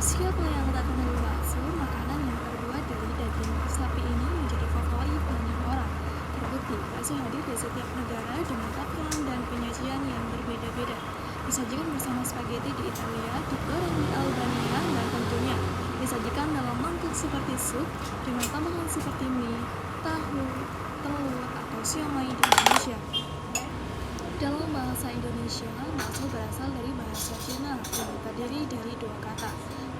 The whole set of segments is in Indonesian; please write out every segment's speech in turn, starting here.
Siapa yang tak kenal bakso? Makanan yang terbuat dari daging sapi ini menjadi favorit banyak orang. Terbukti, bakso hadir di setiap negara dengan tampilan dan penyajian yang berbeda-beda. Disajikan bersama spaghetti di Italia, digoreng di Albania, dan tentunya disajikan dalam mangkuk seperti sup dengan tambahan seperti mie, tahu, telur, atau siomay di Indonesia. Dalam bahasa Indonesia, bakso berasal dari bahasa Cina yang terdiri dari dua kata,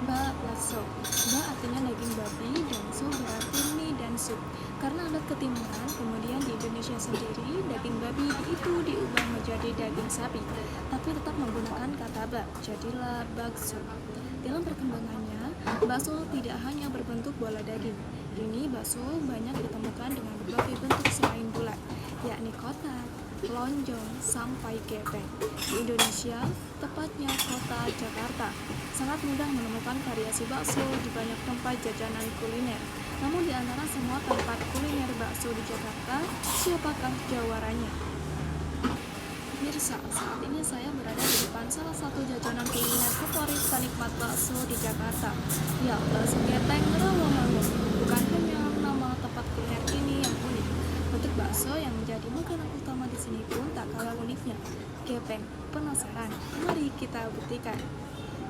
ba bakso. Ba artinya daging babi dan so berarti mie dan sup. Karena adat ketimuran, kemudian di Indonesia sendiri, daging babi itu diubah menjadi daging sapi, tapi tetap menggunakan kata ba, jadilah bakso. Dalam perkembangannya, bakso tidak hanya berbentuk bola daging. Kini bakso banyak ditemukan dengan berbagai bentuk selain bulat, yakni kotak, lonjong, sampai gepeng. Di Indonesia, tepatnya kota Jakarta, sangat mudah menemukan variasi bakso di banyak tempat jajanan kuliner. Namun di antara semua tempat kuliner bakso di Jakarta, siapakah jawarannya? Mirsa, saat ini saya berada di depan salah satu jajanan kuliner favorit penikmat bakso di Jakarta. Ya, bakso gepeng Rawamangun. Bukan hanya nama tempat kuliner ini yang unik, bentuk bakso yang menjadi makanan utama di sini pun tak kalah uniknya. Gepeng, penasaran? Mari kita buktikan.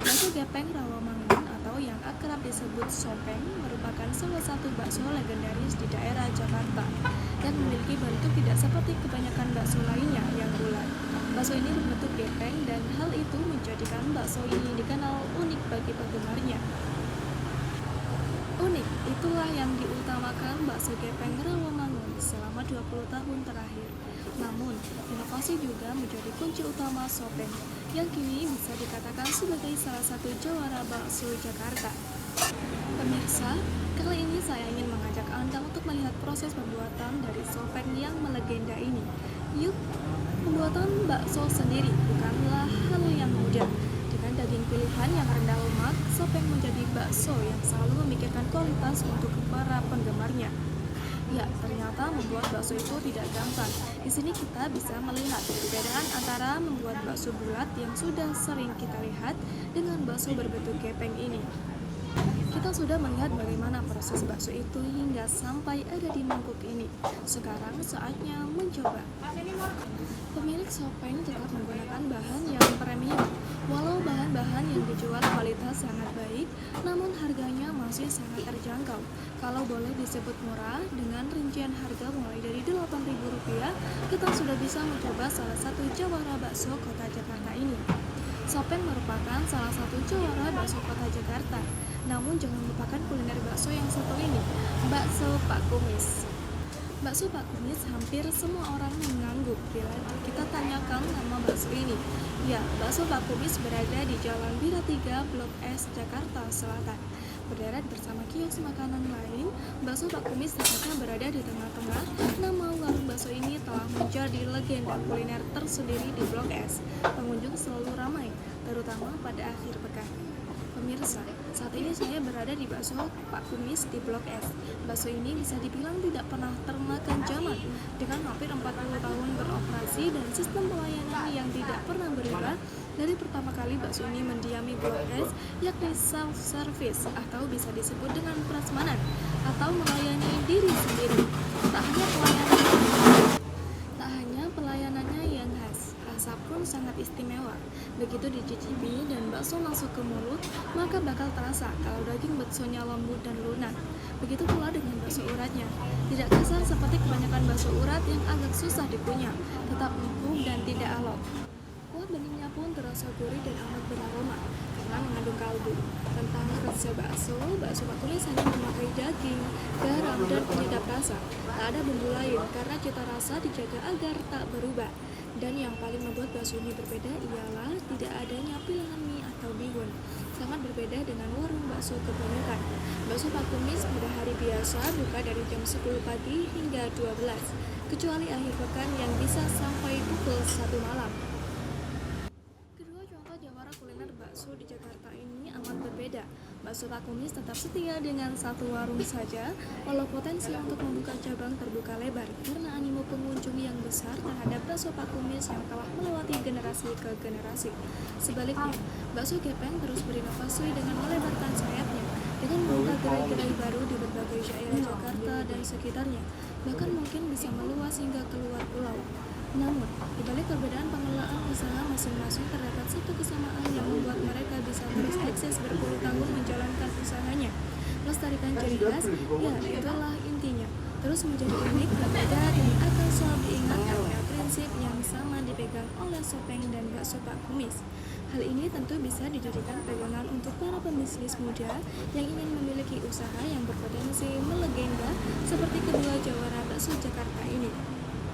Bakso gepeng Rawamangun atau yang akrab disebut sopeng merupakan salah satu bakso legendaris di daerah Jakarta dan memiliki bentuk tidak seperti kebanyakan bakso lainnya yang bulat. Bakso ini berbentuk gepeng dan hal itu menjadikan bakso ini dikenal unik bagi penggemarnya. Unik, itulah yang diutamakan bakso gepeng Rawamangun selama 20 tahun terakhir. Namun, inovasi juga menjadi kunci utama sopeng, yang kini bisa dikatakan sebagai salah satu jawara bakso Jakarta. Pemirsa, kali ini saya ingin mengajak Anda untuk melihat proses pembuatan dari sopeng yang melegenda ini. Yuk, pembuatan bakso sendiri bukanlah hal yang mudah. Dengan daging pilihan yang rendah lemak, sopeng menjadi bakso yang selalu memikirkan kualitas untuk para penggemarnya. Ya, ternyata membuat bakso itu tidak gampang. Di sini kita bisa melihat perbedaan antara membuat bakso bulat yang sudah sering kita lihat dengan bakso berbentuk gepeng ini. Kita sudah melihat bagaimana proses bakso itu hingga sampai ada di mangkuk ini. Sekarang saatnya mencoba. Pemilik sopeng tetap menggunakan bahan yang premium. Walau bahan-bahan yang dijual kualitas sangat baik, namun harganya masih sangat terjangkau. Kalau boleh disebut murah, dengan rincian harga mulai dari Rp8.000, kita sudah bisa mencoba salah satu jawara bakso kota Jakarta ini. Sopeng merupakan salah satu jawara bakso kota Jakarta. Namun jangan lupakan kuliner bakso yang satu ini, bakso Pak Kumis. Bakso Pak Kumis hampir semua orang mengangguk bila kita tanyakan nama bakso ini. Ya, bakso Pak Kumis berada di Jalan Bira 3, Blok S, Jakarta Selatan. Berderet bersama kios makanan lain, bakso Pak Kumis tepatnya berada di tengah-tengah. Nama warung bakso ini telah menjadi legenda kuliner tersendiri di Blok S. Pengunjung selalu ramai, terutama pada akhir pekan. Pemirsa, saat ini saya berada di bakso Pak Kumis di Blok S. Bakso ini bisa dibilang tidak pernah termakan zaman. Dengan hampir 40 tahun beroperasi dan sistem pelayanan yang tidak pernah berubah, dari pertama kali bakso ini mendiami Blok S, yakni self-service atau bisa disebut dengan prasmanan atau melayani diri sendiri. Tak hanya pelayanannya yang khas, rasa pun sangat istimewa. Begitu dicicipi dan bakso masuk ke mulut, maka bakal terasa kalau daging baksonya lembut dan lunak. Begitu pula dengan bakso uratnya. Tidak kasar seperti kebanyakan bakso urat yang agak susah dikunyah, tetap empuk dan tidak alot. Kuah beningnya pun terasa gurih dan amat beraroma karena mengandung kaldu. Tentang resep bakso Pak Kumis hanya memakai daging, garam, dan penyedap rasa. Tak ada bumbu lain karena cita rasa dijaga agar tak berubah. Dan yang paling membuat bakso ini berbeda ialah tidak adanya pilihan mie atau bihun. Sangat berbeda dengan warung bakso kebanyakan. Bakso Pak Kumis pada hari biasa buka dari jam 10 pagi hingga 12, kecuali akhir pekan yang bisa sampai pukul 1 malam. Kedua contoh jawara kuliner bakso di Jakarta ini amat berbeda. bakso Pak Kumis tetap setia dengan satu warung saja, walau potensi untuk membuka cabang terbuka lebar karena animo pengunjung yang besar terhadap bakso Pak Kumis yang telah melewati generasi ke generasi. Sebaliknya, bakso gepeng terus berinovasi dengan melebarkan sayapnya, dengan membuka gerai-gerai baru di berbagai daerah Jakarta dan sekitarnya, bahkan mungkin bisa meluas hingga keluar pulau. Namun, di balik perbedaan pengelolaan usaha masing-masing terdapat satu kesamaan yang membuat mereka bisa terus eksis berpuluh tahun menjalankan usahanya. Melestarikan ciri khas, ya itulah intinya. Terus menjadi unik, berbeda, dan akan selalu diingat karena prinsip yang sama dipegang oleh Sopeng dan bakso Pak Kumis. Hal ini tentu bisa dijadikan pegangan untuk para pembisnis muda yang ingin memiliki usaha yang berpotensi melegenda seperti kedua jawara bakso Jakarta ini.